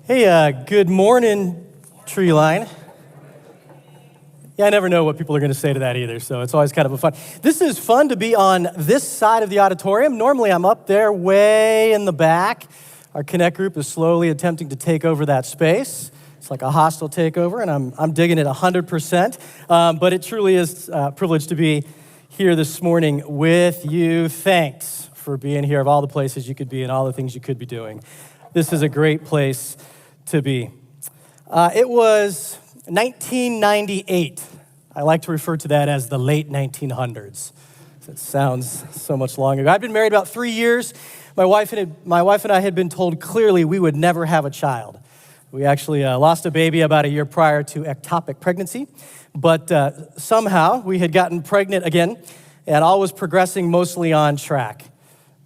Hey, good morning, tree line. Yeah, I never know what people are going to say to that either, so it's always kind of a fun. This is fun to be on this side of the auditorium. Normally, I'm up there way in the back. Our Connect group is slowly attempting to take over that space. It's like a hostile takeover, and I'm digging it 100%. But it truly is a privilege to be here this morning with you. Thanks for being here, of all the places you could be and all the things you could be doing. This is a great place to be. It was 1998. I like to refer to that as the late 1900s. It sounds so much long ago. I've been married about 3 years. My wife and I had been told clearly we would never have a child. We actually lost a baby about a year prior to ectopic pregnancy, but somehow we had gotten pregnant again, and all was progressing mostly on track.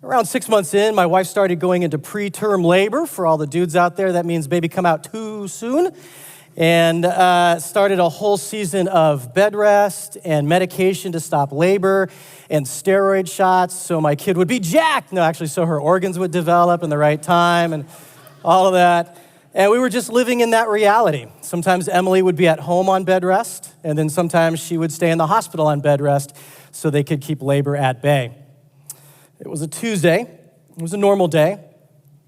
Around 6 months in, my wife started going into preterm labor. For all the dudes out there, that means baby come out too soon. And started a whole season of bed rest and medication to stop labor and steroid shots so my kid would be jacked. No, actually, so her organs would develop in the right time and all of that. And we were just living in that reality. Sometimes Emily would be at home on bed rest, and then sometimes she would stay in the hospital on bed rest so they could keep labor at bay. It was a Tuesday. It was a normal day.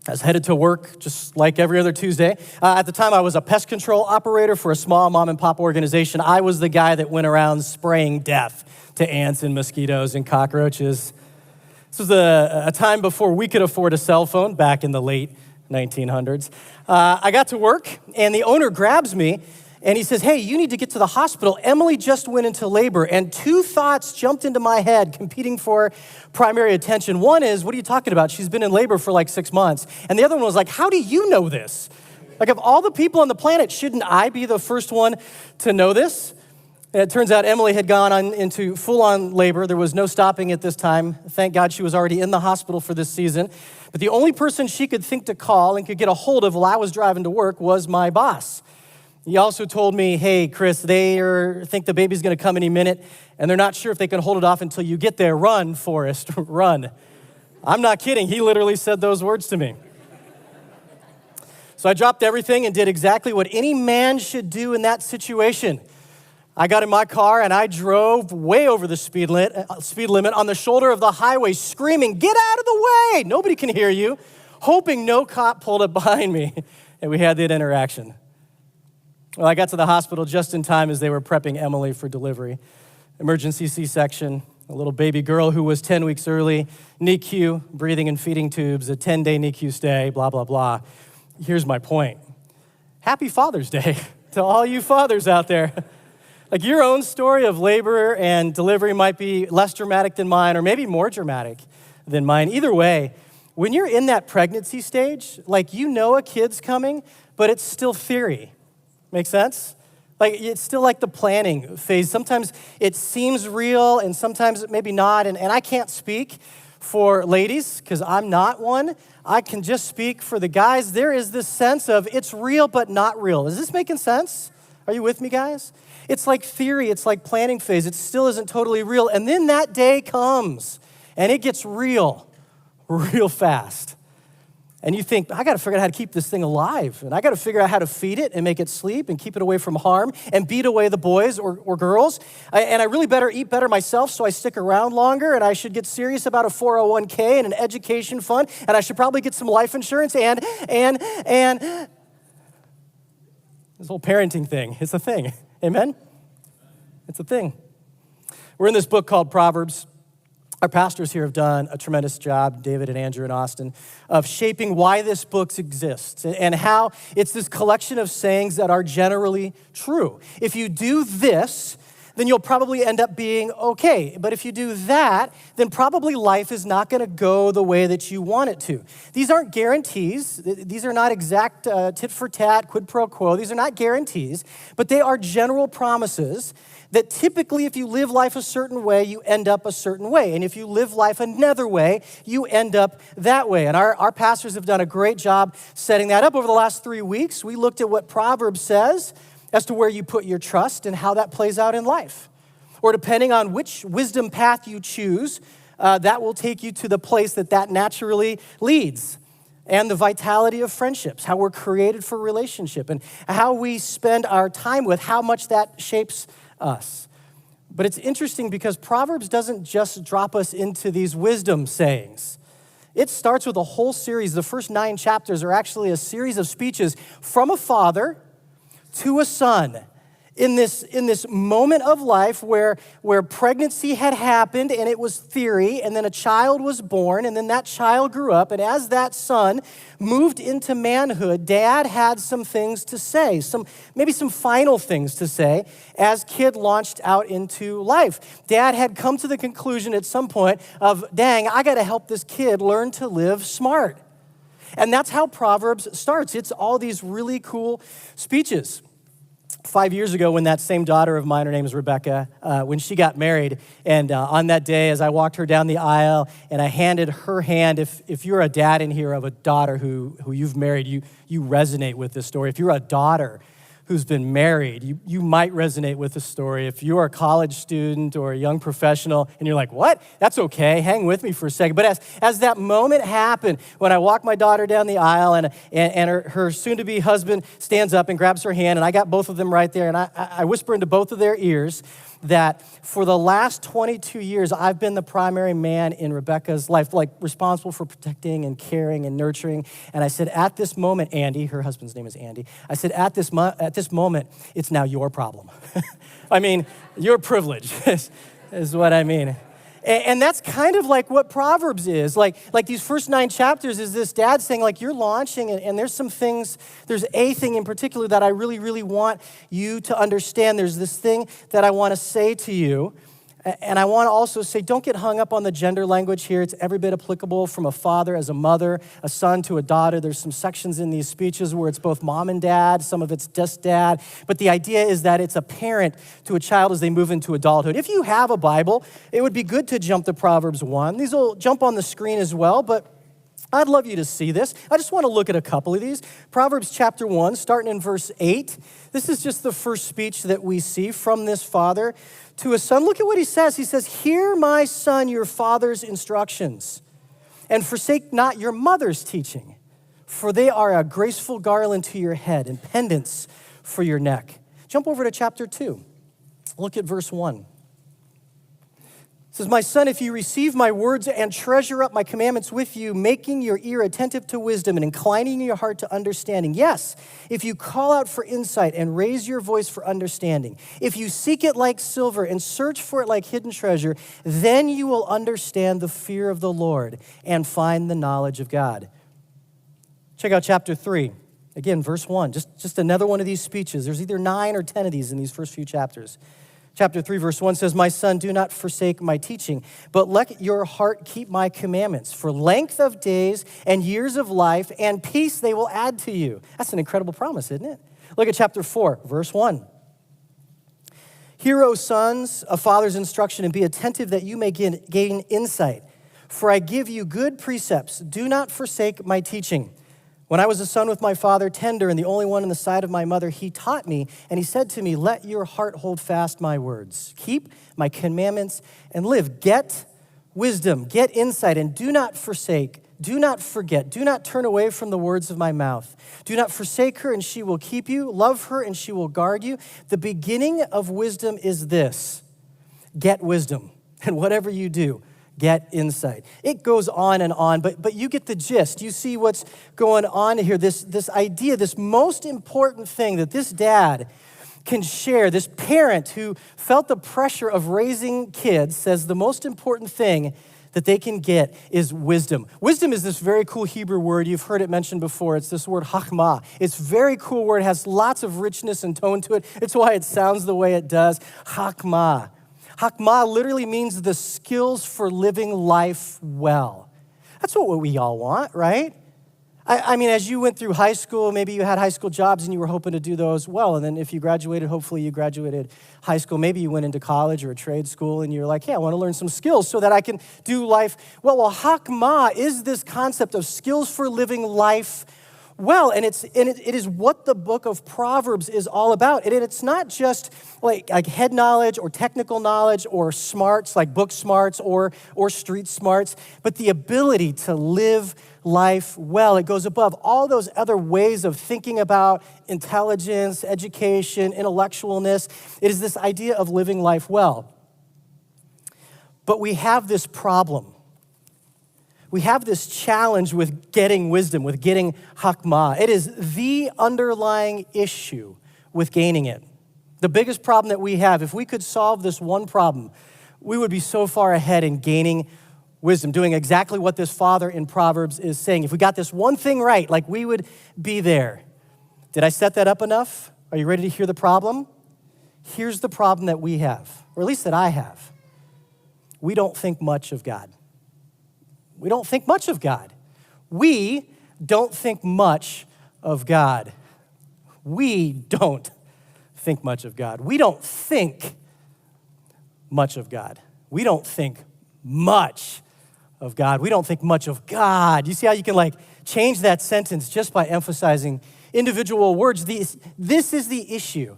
I was headed to work just like every other Tuesday. At the time, I was a pest control operator for a small mom-and-pop organization. I was the guy that went around spraying death to ants and mosquitoes and cockroaches. This was a time before we could afford a cell phone, back in the late 1900s. I got to work, and the owner grabs me, and he says, "Hey, you need to get to the hospital. Emily just went into labor." And two thoughts jumped into my head, competing for primary attention. One is, what are you talking about? She's been in labor for like 6 months. And the other one was like, how do you know this? Like, of all the people on the planet, shouldn't I be the first one to know this? And it turns out Emily had gone on into full-on labor. There was no stopping at this time. Thank God she was already in the hospital for this season. But the only person she could think to call and could get a hold of while I was driving to work was my boss. He also told me, "Hey, Chris, they think the baby's going to come any minute, and they're not sure if they can hold it off until you get there. Run, Forrest, run." I'm not kidding. He literally said those words to me. So I dropped everything and did exactly what any man should do in that situation. I got in my car, and I drove way over the speed limit on the shoulder of the highway, screaming, "Get out of the way! Nobody can hear you," hoping no cop pulled up behind me, and we had that interaction. Well, I got to the hospital just in time as they were prepping Emily for delivery. Emergency C-section, a little baby girl who was 10 weeks early, NICU, breathing and feeding tubes, a 10-day NICU stay, blah, blah, blah. Here's my point. Happy Father's Day to all you fathers out there. Like, your own story of labor and delivery might be less dramatic than mine, or maybe more dramatic than mine. Either way, when you're in that pregnancy stage, like, you know a kid's coming, but it's still theory. Make sense? Like, it's still like the planning phase. Sometimes it seems real, and sometimes maybe not. And I can't speak for ladies, because I'm not one. I can just speak for the guys. There is this sense of it's real, but not real. Is this making sense? Are you with me, guys? It's like theory. It's like planning phase. It still isn't totally real. And then that day comes, and it gets real fast. And you think, I got to figure out how to keep this thing alive. And I got to figure out how to feed it and make it sleep and keep it away from harm and beat away the boys or girls. And I really better eat better myself so I stick around longer. And I should get serious about a 401k and an education fund. And I should probably get some life insurance and this whole parenting thing. It's a thing. Amen? It's a thing. We're in this book called Proverbs. Our pastors here have done a tremendous job, David and Andrew and Austin, of shaping why this book exists and how it's this collection of sayings that are generally true. If you do this, then you'll probably end up being okay. But if you do that, then probably life is not going to go the way that you want it to. These aren't guarantees. These are not exact tit for tat, quid pro quo. These are not guarantees, but they are general promises that typically if you live life a certain way, you end up a certain way. And if you live life another way, you end up that way. And our pastors have done a great job setting that up. Over the last 3 weeks, we looked at what Proverbs says as to where you put your trust and how that plays out in life. Or depending on which wisdom path you choose, that will take you to the place that naturally leads. and the vitality of friendships, how we're created for relationship, and how we spend our time with, how much that shapes us. But it's interesting because Proverbs doesn't just drop us into these wisdom sayings. It starts with a whole series. The first 9 chapters are actually a series of speeches from a father to a son in this moment of life where pregnancy had happened and it was theory, and then a child was born, and then that child grew up, and as that son moved into manhood, dad had some things to say, maybe some final things to say as kid launched out into life. Dad had come to the conclusion at some point of, dang, I got to help this kid learn to live smart. And that's how Proverbs starts. It's all these really cool speeches. 5 years ago, when that same daughter of mine, her name is Rebecca, when she got married, and on that day, as I walked her down the aisle, and I handed her hand, if you're a dad in here of a daughter who you've married, you resonate with this story. If you're a daughter who's been married, you might resonate with the story. If you're a college student or a young professional and you're like, what? That's okay, hang with me for a second. But as that moment happened, when I walked my daughter down the aisle and her soon-to-be husband stands up and grabs her hand, and I got both of them right there, and I whisper into both of their ears that for the last 22 years, I've been the primary man in Rebecca's life, like responsible for protecting and caring and nurturing. And I said, at this moment, Andy, her husband's name is Andy, I said, at this moment, it's now your problem. I mean, your privilege is what I mean. And that's kind of like what Proverbs is. Like these first 9 chapters is this dad saying, like, you're launching, and there's some things, there's a thing in particular that I really, really want you to understand. There's this thing that I want to say to you. And I want to also say, don't get hung up on the gender language here. It's every bit applicable from a father as a mother, a son to a daughter. There's some sections in these speeches where it's both mom and dad. Some of it's just dad. But the idea is that it's a parent to a child as they move into adulthood. If you have a Bible, it would be good to jump to Proverbs 1. These will jump on the screen as well, but I'd love you to see this. I just want to look at a couple of these. Proverbs chapter 1, starting in verse 8. This is just the first speech that we see from this father to a son. Look at what he says. He says, hear, my son, your father's instructions, and forsake not your mother's teaching, for they are a graceful garland to your head and pendants for your neck. Jump over to chapter 2. Look at verse 1. It says, my son, if you receive my words and treasure up my commandments with you, making your ear attentive to wisdom and inclining your heart to understanding. Yes, if you call out for insight and raise your voice for understanding, if you seek it like silver and search for it like hidden treasure, then you will understand the fear of the Lord and find the knowledge of God. Check out chapter 3. Again, verse 1, just another one of these speeches. There's either 9 or 10 of these in these first few chapters. Chapter 3, verse 1 says, my son, do not forsake my teaching, but let your heart keep my commandments. For length of days and years of life and peace they will add to you. That's an incredible promise, isn't it? Look at chapter 4, verse 1. Hear, O sons, a father's instruction, and be attentive that you may gain insight. For I give you good precepts. Do not forsake my teaching. When I was a son with my father, tender and the only one in the side of my mother, he taught me, and he said to me, let your heart hold fast my words. Keep my commandments and live. Get wisdom, get insight, and do not forsake, do not forget, do not turn away from the words of my mouth. Do not forsake her, and she will keep you. Love her, and she will guard you. The beginning of wisdom is this: get wisdom, and whatever you do, get insight. It goes on, but you get the gist. You see what's going on here. This idea, this most important thing that this dad can share, this parent who felt the pressure of raising kids, says the most important thing that they can get is wisdom. Wisdom is this very cool Hebrew word. You've heard it mentioned before. It's this word chachma. It's a very cool word. It has lots of richness and tone to it. It's why it sounds the way it does. Chachma. Chachma literally means the skills for living life well. That's what we all want, right? I mean, as you went through high school, maybe you had high school jobs and you were hoping to do those well. And then if you graduated, hopefully you graduated high school. Maybe you went into college or a trade school and you're like, hey, I want to learn some skills so that I can do life well. Well, Chachma is this concept of skills for living life well. And it is what the book of Proverbs is all about. And it's not just like head knowledge or technical knowledge or smarts, like book smarts or street smarts, but the ability to live life well. It goes above all those other ways of thinking about intelligence, education, intellectualness. It is this idea of living life well. But we have this problem. We have this challenge with getting wisdom, with getting hakmah. It is the underlying issue with gaining it. The biggest problem that we have, if we could solve this one problem, we would be so far ahead in gaining wisdom, doing exactly what this father in Proverbs is saying. If we got this one thing right, like we would be there. Did I set that up enough? Are you ready to hear the problem? Here's the problem that we have, or at least that I have. We don't think much of God. We don't think much of God. We don't think much of God. We don't think much of God. We don't think much of God. We don't think much of God. We don't think much of God. You see how you can change that sentence just by emphasizing individual words? This is the issue.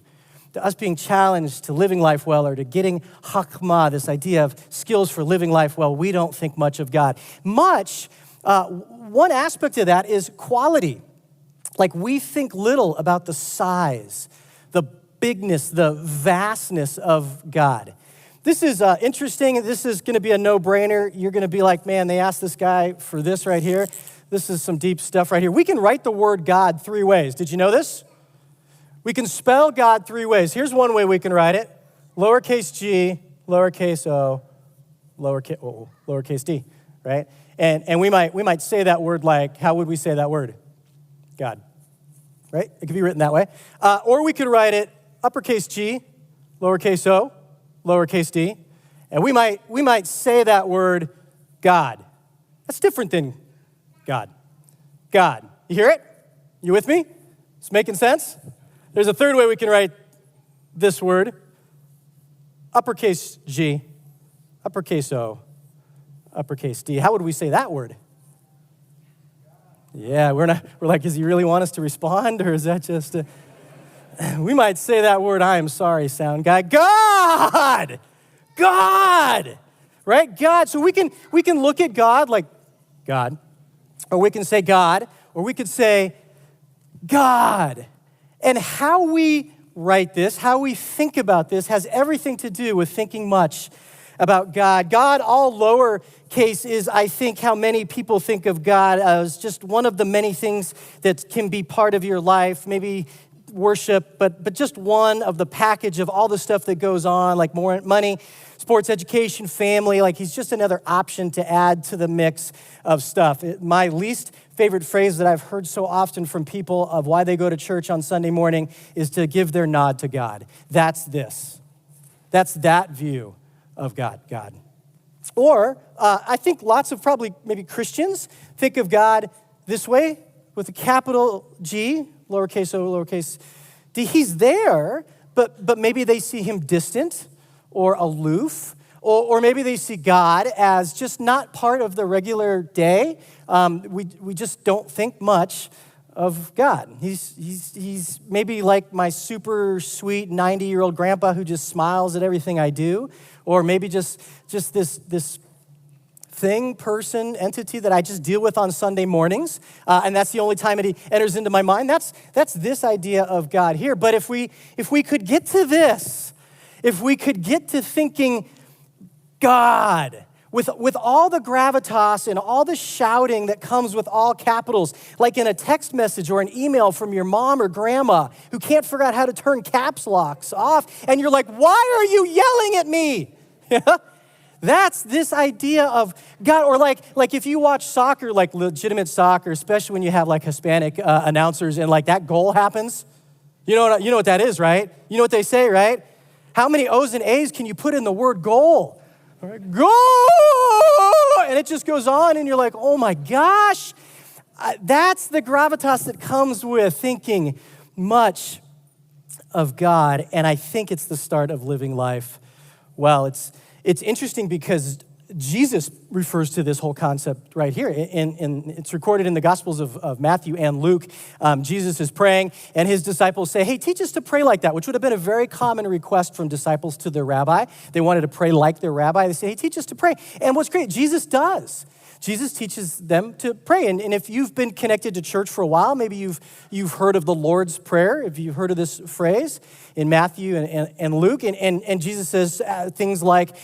To us being challenged to living life well or to getting hakmah, this idea of skills for living life well, we don't think much of God. One aspect of that is quality. Like we think little about the size, the bigness, the vastness of God. This is interesting. This is going to be a no-brainer. You're going to be like, man, they asked this guy for this right here. This is some deep stuff right here. We can write the word God 3 ways. Did you know this? We can spell God 3 ways. Here's one way we can write it. Lowercase g, lowercase o, lowercase d, right? And we might say that word like, how would we say that word? God, right? It could be written that way. Or we could write it uppercase G, lowercase o, lowercase d, and we might say that word God. That's different than God. God. You hear it? You with me? It's making sense? There's a third way we can write this word. Uppercase G, uppercase O, uppercase D. How would we say that word? Yeah, we're like, does he really want us to respond, or is that just we might say that word, I am sorry, sound guy. God! God! Right? God. So we can look at God like God, or we can say God, or we could say God. And how we write this, how we think about this, has everything to do with thinking much about God. God, all lowercase, is, I think, how many people think of God as just one of the many things that can be part of your life, maybe worship, but just one of the package of all the stuff that goes on, like more money, sports, education, family. Like he's just another option to add to the mix of stuff. My least favorite phrase that I've heard so often from people of why they go to church on Sunday morning is to give their nod to God. That's this. That's that view of God. Or I think lots of probably maybe Christians think of God this way with a capital G, lowercase o, lowercase d. He's there, but maybe they see him distant or aloof, or maybe they see God as just not part of the regular day. We just don't think much of God. He's maybe like my super sweet 90-year-old grandpa who just smiles at everything I do, or maybe just this thing, person, entity that I just deal with on Sunday mornings, and that's the only time it enters into my mind. That's this idea of God here. But if we could get to this, if we could get to thinking God with all the gravitas and all the shouting that comes with all capitals, like in a text message or an email from your mom or grandma who can't figure out how to turn caps locks off, and you're like, why are you yelling at me? That's this idea of God. Or like if you watch soccer, like legitimate soccer, especially when you have like Hispanic announcers and like that goal happens, you know what that is, right? You know what they say, right? How many O's and A's can you put in the word goal? Goal! And it just goes on, and you're like, oh my gosh. That's the gravitas that comes with thinking much of God, and I think it's the start of living life well. It's interesting because Jesus refers to this whole concept right here. And it's recorded in the Gospels of Matthew and Luke. Jesus is praying, and his disciples say, hey, teach us to pray like that, which would have been a very common request from disciples to their rabbi. They wanted to pray like their rabbi. They say, hey, teach us to pray. And what's great, Jesus does. Jesus teaches them to pray. And if you've been connected to church for a while, maybe you've heard of the Lord's Prayer, if you've heard of this phrase in Matthew and Luke. And Jesus says things like,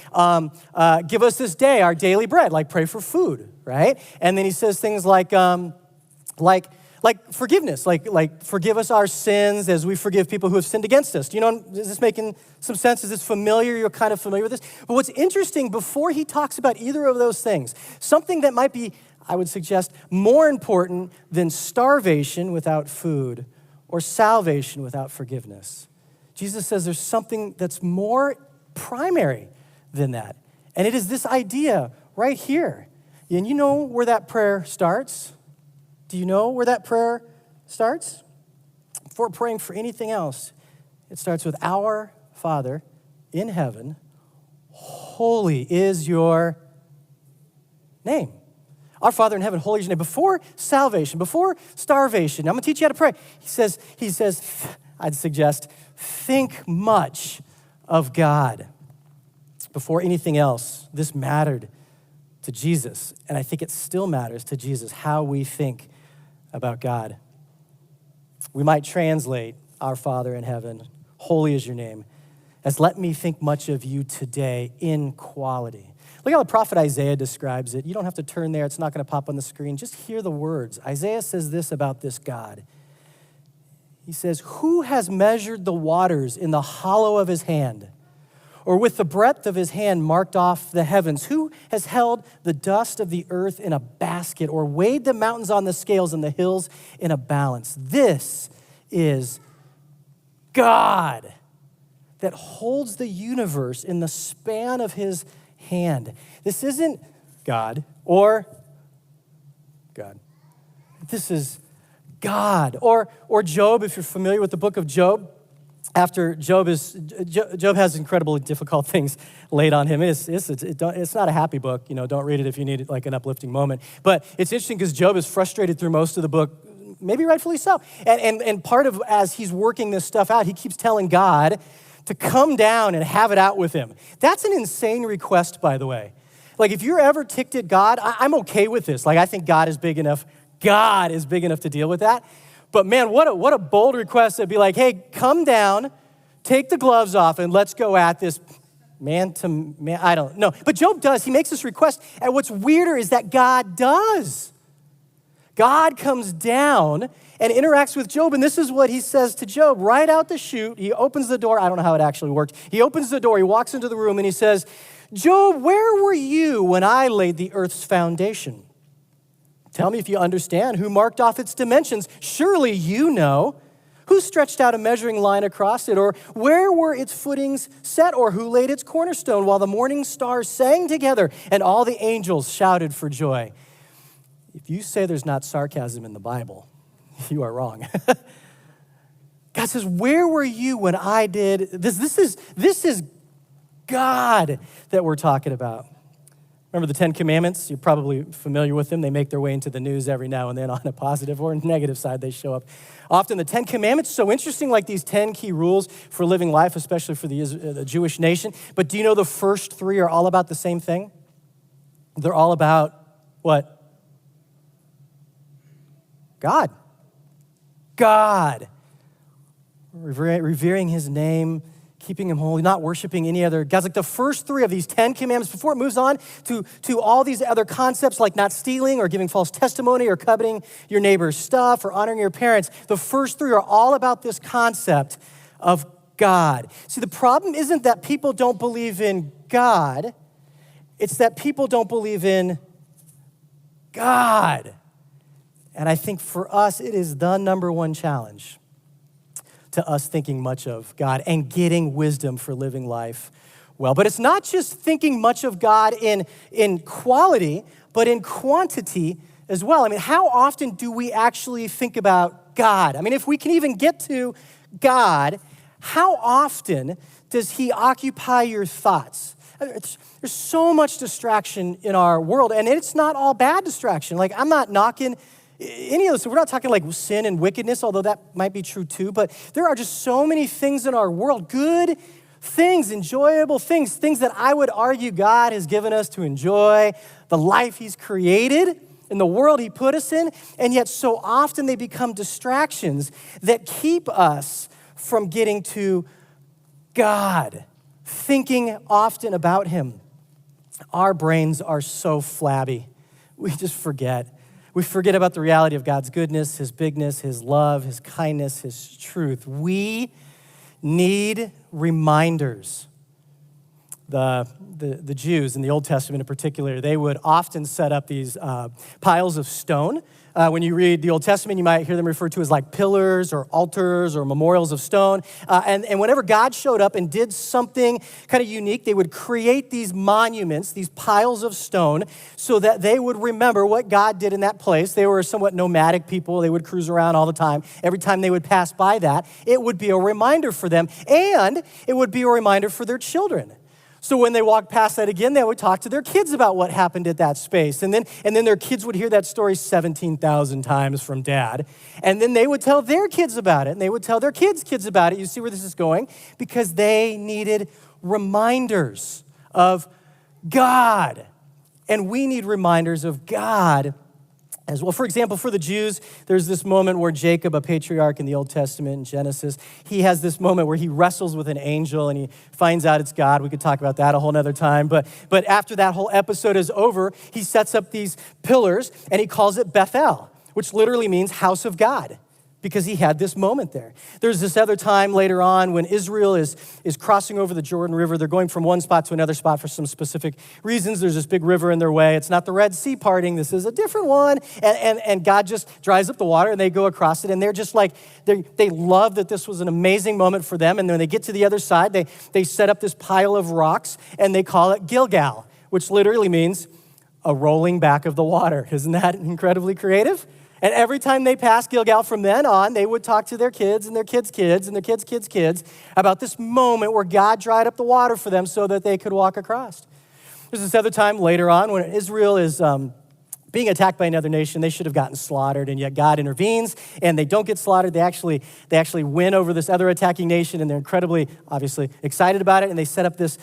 give us this day our daily bread, like pray for food, right? And then he says things like forgiveness, like forgive us our sins as we forgive people who have sinned against us. Do you know, is this making some sense? Is this familiar? You're kind of familiar with this? But what's interesting, before he talks about either of those things, something that might be, I would suggest, more important than starvation without food or salvation without forgiveness. Jesus says there's something that's more primary than that. And it is this idea right here. And you know where that prayer starts? Do you know where that prayer starts? Before praying for anything else, it starts with our Father in heaven, holy is your name. Our Father in heaven, holy is your name. Before salvation, before starvation, I'm going to teach you how to pray. He says, I'd suggest, think much of God. Before anything else, this mattered to Jesus, and I think it still matters to Jesus how we think about God. We might translate our Father in heaven, holy is your name, as let me think much of you today in quality. Look how the prophet Isaiah describes it. You don't have to turn there. It's not going to pop on the screen. Just hear the words. Isaiah says this about this God. He says, who has measured the waters in the hollow of his hand, or with the breadth of his hand marked off the heavens? Who has held the dust of the earth in a basket, or weighed the mountains on the scales and the hills in a balance? This is God that holds the universe in the span of his hand. This isn't God or God. This is God. Or Job, if you're familiar with the book of Job. After Job has incredibly difficult things laid on him. It's not a happy book. You know, don't read it if you need like an uplifting moment. But it's interesting because Job is frustrated through most of the book, maybe rightfully so. And part of, as he's working this stuff out, he keeps telling God to come down and have it out with him. That's an insane request, by the way. Like, if you're ever ticked at God, I'm okay with this. Like, I think God is big enough. God is big enough to deal with that. But man, what a bold request to be like, hey, come down, take the gloves off, and let's go at this man to man. I don't know. But Job does. He makes this request. And what's weirder is that God does. God comes down and interacts with Job. And this is what he says to Job right out the chute. He opens the door. I don't know how it actually worked. He opens the door. He walks into the room and he says, Job, where were you when I laid the earth's foundation? Tell me if you understand who marked off its dimensions. Surely you know. Who stretched out a measuring line across it? Or where were its footings set? Or who laid its cornerstone while the morning stars sang together and all the angels shouted for joy? If you say there's not sarcasm in the Bible, you are wrong. God says, where were you when I did this? This is God that we're talking about. Remember the 10 Commandments? You're probably familiar with them. They make their way into the news every now and then on a positive or negative side. They show up. Often the 10 Commandments, so interesting, like these 10 key rules for living life, especially for the Jewish nation. But do you know the first 3 are all about the same thing? They're all about what? God. God. Revering his name, keeping him holy, not worshiping any other gods. Like the first 3 of these 10 commandments, before it moves on to all these other concepts like not stealing or giving false testimony or coveting your neighbor's stuff or honoring your parents, the first 3 are all about this concept of God. See, the problem isn't that people don't believe in God. It's that people don't believe in God. And I think for us, it is the number one challenge to us thinking much of God and getting wisdom for living life well. But it's not just thinking much of God in quality, but in quantity as well. I mean, how often do we actually think about God? I mean, if we can even get to God, how often does he occupy your thoughts? There's so much distraction in our world, and it's not all bad distraction. Like, I'm not knocking any of this. We're not talking like sin and wickedness, although that might be true too, but there are just so many things in our world, good things, enjoyable things that I would argue God has given us to enjoy, the life he's created, in the world he put us in, and yet so often they become distractions that keep us from getting to God, thinking often about him. Our brains are so flabby. We just forget. We forget about the reality of God's goodness, his bigness, his love, his kindness, his truth. We need reminders. The Jews in the Old Testament in particular, they would often set up these piles of stone. When you read the Old Testament, you might hear them referred to as like pillars or altars or memorials of stone. And whenever God showed up and did something kind of unique, they would create these monuments, these piles of stone, so that they would remember what God did in that place. They were somewhat nomadic people. They would cruise around all the time. Every time they would pass by that, it would be a reminder for them, and it would be a reminder for their children. So when they walked past that again, they would talk to their kids about what happened at that space. And then their kids would hear that story 17,000 times from dad. And then they would tell their kids about it. And they would tell their kids about it. You see where this is going? Because they needed reminders of God. And we need reminders of God as well. For example, for the Jews, there's this moment where Jacob, a patriarch in the Old Testament in Genesis, he has this moment where he wrestles with an angel and he finds out it's God. We could talk about that a whole nother time. But after that whole episode is over, he sets up these pillars and he calls it Bethel, which literally means house of God, because he had this moment there. There's this other time later on when Israel is crossing over the Jordan River. They're going from one spot to another spot for some specific reasons. There's this big river in their way. It's not the Red Sea parting. This is a different one. And God just dries up the water and they go across it. And they're just like, they love that this was an amazing moment for them. And when they get to the other side, they set up this pile of rocks and they call it Gilgal, which literally means a rolling back of the water. Isn't that incredibly creative? And every time they passed Gilgal from then on, they would talk to their kids and their kids' kids and their kids' kids about this moment where God dried up the water for them so that they could walk across. There's this other time later on when Israel is being attacked by another nation. They should have gotten slaughtered, and yet God intervenes, and they don't get slaughtered. They actually win over this other attacking nation, and they're incredibly, obviously, excited about it, and they set up this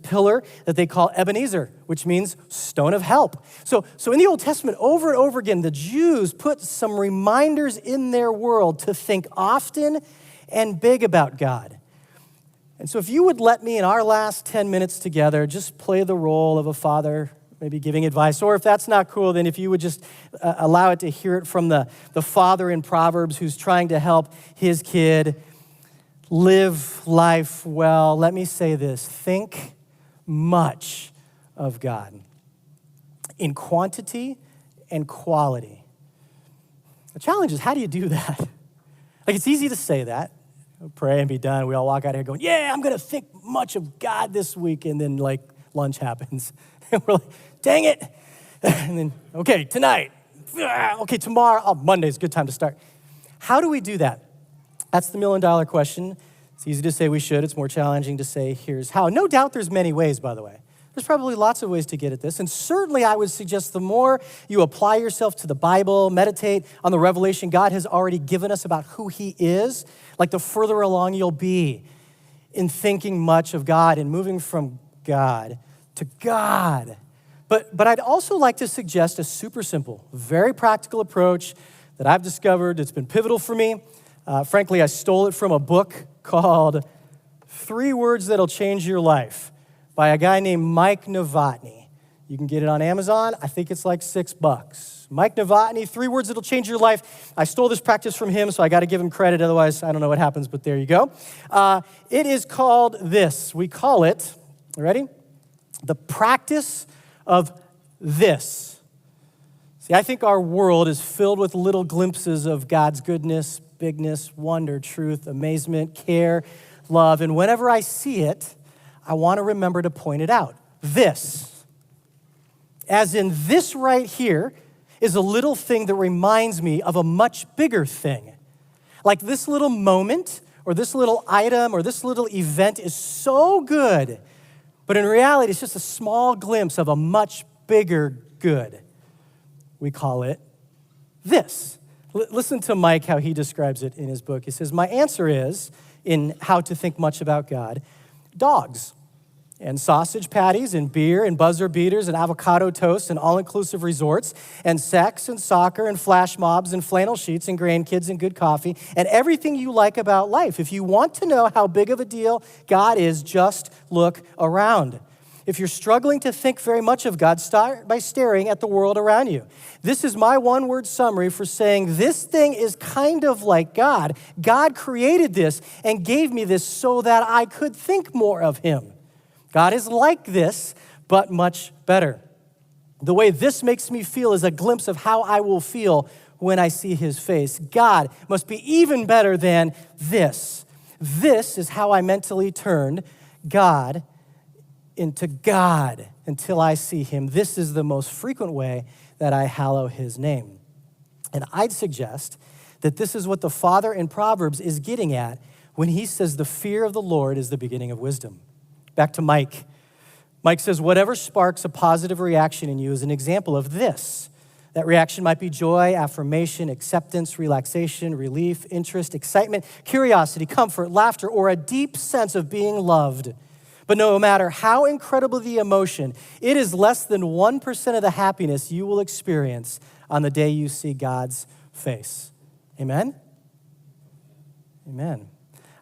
pillar that they call Ebenezer, which means stone of help. So in the Old Testament, over and over again, the Jews put some reminders in their world to think often and big about God. And so if you would let me, in our last 10 minutes together, just play the role of a father, maybe giving advice, or if that's not cool, then if you would just allow it to hear it from the father in Proverbs who's trying to help his kid live life well. Let me say this: think much of God in quantity and quality. The challenge is, how do you do that? Like, it's easy to say that. Pray and be done. We all walk out here going, yeah, I'm going to think much of God this week. And then, like, lunch happens. And we're like, dang it. And then, okay, tonight. Okay, tomorrow. Oh, Monday's a good time to start. How do we do that? That's the million-dollar question. It's easy to say we should. It's more challenging to say here's how. No doubt there's many ways, by the way. There's probably lots of ways to get at this. And certainly I would suggest the more you apply yourself to the Bible, meditate on the revelation God has already given us about who he is, like the further along you'll be in thinking much of God and moving from God to God. But I'd also like to suggest a super simple, very practical approach that I've discovered. It's been pivotal for me. Frankly, I stole it from a book called 3 Words That'll Change Your Life by a guy named Mike Novotny. You can get it on Amazon. I think it's like $6. Mike Novotny, 3 Words That'll Change Your Life. I stole this practice from him, so I got to give him credit. Otherwise, I don't know what happens, but there you go. It is called this. We call it, ready? The practice of this. See, I think our world is filled with little glimpses of God's goodness, bigness, wonder, truth, amazement, care, love. And whenever I see it, I want to remember to point it out. This. As in, this right here is a little thing that reminds me of a much bigger thing. Like this little moment or this little item or this little event is so good But in reality, it's just a small glimpse of a much bigger good. We call it this. Listen to Mike, how he describes it in his book. He says, my answer is, in How to Think Much About God, dogs and sausage patties and beer and buzzer beaters and avocado toast and all-inclusive resorts and sex and soccer and flash mobs and flannel sheets and grandkids and good coffee and everything you like about life. If you want to know how big of a deal God is, just look around. If you're struggling to think very much of God, start by staring at the world around you. This is my one-word summary for saying this thing is kind of like God. God created this and gave me this so that I could think more of him. God is like this, but much better. The way this makes me feel is a glimpse of how I will feel when I see his face. God must be even better than this. This is how I mentally turned God into God until I see him. This is the most frequent way that I hallow his name. And I'd suggest that this is what the Father in Proverbs is getting at when he says the fear of the Lord is the beginning of wisdom. Back to Mike. Mike says, whatever sparks a positive reaction in you is an example of this. That reaction might be joy, affirmation, acceptance, relaxation, relief, interest, excitement, curiosity, comfort, laughter, or a deep sense of being loved. But no matter how incredible the emotion, it is less than 1% of the happiness you will experience on the day you see God's face. Amen? Amen.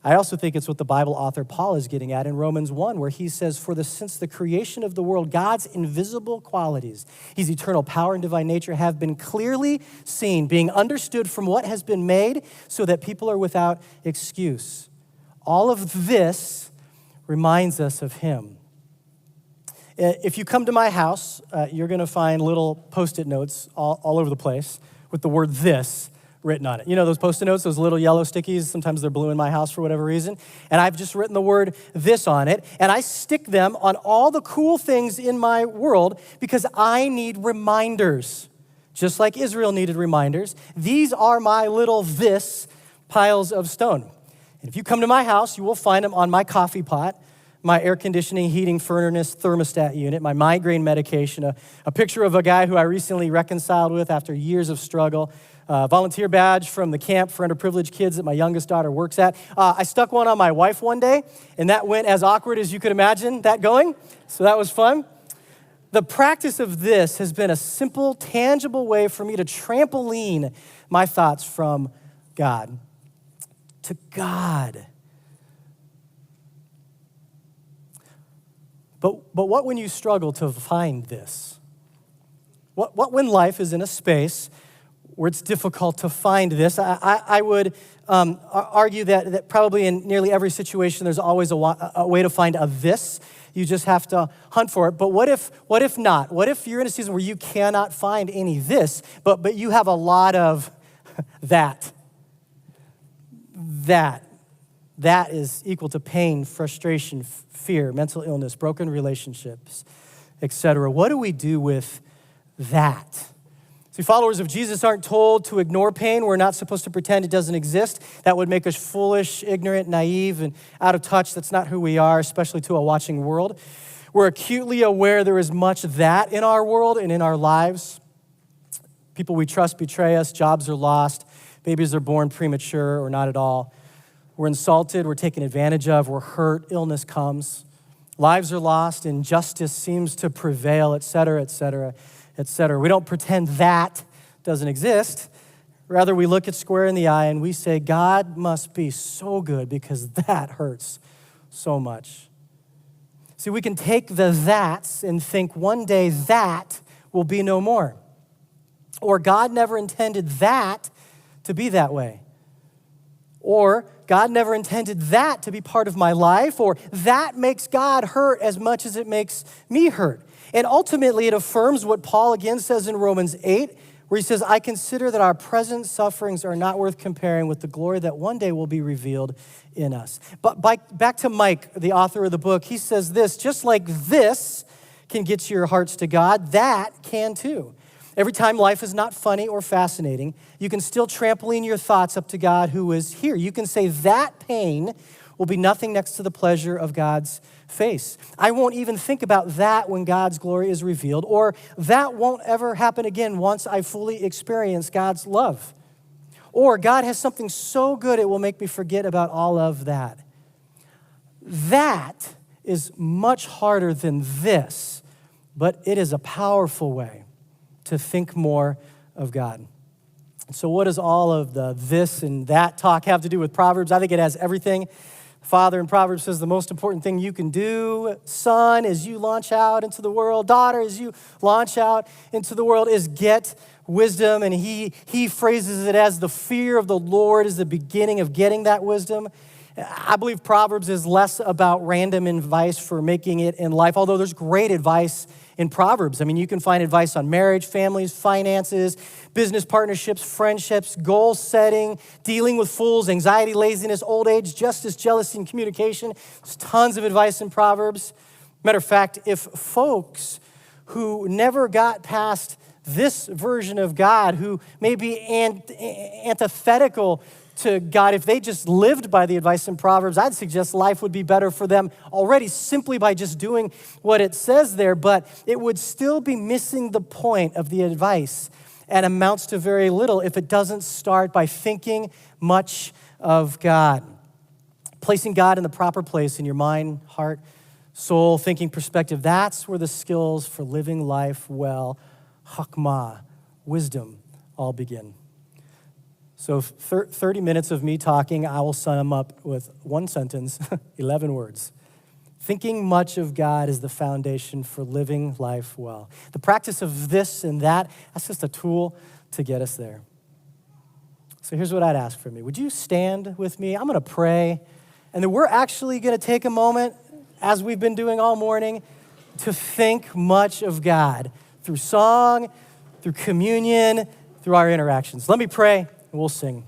I also think it's what the Bible author Paul is getting at in Romans 1, where he says, since the creation of the world, God's invisible qualities, his eternal power and divine nature have been clearly seen, being understood from what has been made so that people are without excuse. All of this reminds us of him. If you come to my house, you're going to find little Post-it notes all over the place with the word this written on it. You know those Post-it notes, those little yellow stickies? Sometimes they're blue in my house for whatever reason. And I've just written the word this on it, and I stick them on all the cool things in my world because I need reminders. Just like Israel needed reminders, these are my little this piles of stone. And if you come to my house, you will find them on my coffee pot, my air conditioning, heating, furnace, thermostat unit, my migraine medication, a picture of a guy who I recently reconciled with after years of struggle, volunteer badge from the camp for underprivileged kids that my youngest daughter works at. I stuck one on my wife one day, and that went as awkward as you could imagine that going, so that was fun. The practice of this has been a simple, tangible way for me to trampoline my thoughts from God to God. But what when you struggle to find this? What when life is in a space where it's difficult to find this? I would argue that probably in nearly every situation there's always a way to find a this. You just have to hunt for it. But what if not? What if you're in a season where you cannot find any this, but you have a lot of that? That is equal to pain, frustration, fear, mental illness, broken relationships, etc. What do we do with that? See, followers of Jesus aren't told to ignore pain. We're not supposed to pretend it doesn't exist. That would make us foolish, ignorant, naive, and out of touch. That's not who we are, especially to a watching world. We're acutely aware there is much that in our world and in our lives. People we trust betray us, jobs are lost, babies are born premature or not at all. We're insulted, we're taken advantage of, we're hurt, illness comes. Lives are lost, injustice seems to prevail, et cetera, et cetera, et cetera. We don't pretend that doesn't exist. Rather, we look it square in the eye and we say, God must be so good because that hurts so much. See, we can take the that's and think one day that will be no more. Or God never intended that to be that way. Or God never intended that to be part of my life, or that makes God hurt as much as it makes me hurt. And ultimately, it affirms what Paul again says in Romans 8, where he says, I consider that our present sufferings are not worth comparing with the glory that one day will be revealed in us. But back to Mike, the author of the book, he says this, just like this can get your hearts to God, that can too. Every time life is not funny or fascinating, you can still trampoline your thoughts up to God who is here. You can say that pain will be nothing next to the pleasure of God's face. I won't even think about that when God's glory is revealed, or that won't ever happen again once I fully experience God's love. Or God has something so good it will make me forget about all of that. That is much harder than this, but it is a powerful way to think more of God. So what does all of the this and that talk have to do with Proverbs? I think it has everything. Father in Proverbs says the most important thing you can do, son, as you launch out into the world, daughter, as you launch out into the world, is get wisdom. And he phrases it as the fear of the Lord is the beginning of getting that wisdom. I believe Proverbs is less about random advice for making it in life, although there's great advice in Proverbs. I mean, you can find advice on marriage, families, finances, business partnerships, friendships, goal setting, dealing with fools, anxiety, laziness, old age, justice, jealousy, and communication. There's tons of advice in Proverbs. Matter of fact, if folks who never got past this version of God, who may be antithetical to God, if they just lived by the advice in Proverbs, I'd suggest life would be better for them already simply by just doing what it says there, but it would still be missing the point of the advice and amounts to very little if it doesn't start by thinking much of God. Placing God in the proper place in your mind, heart, soul, thinking perspective, that's where the skills for living life well, chokmah, wisdom, all begin. So 30 minutes of me talking, I will sum up with one sentence, 11 words. Thinking much of God is the foundation for living life well. The practice of this and that, that's just a tool to get us there. So here's what I'd ask from you. Would you stand with me? I'm going to pray, and then we're actually going to take a moment, as we've been doing all morning, to think much of God through song, through communion, through our interactions. Let me pray. We'll sing.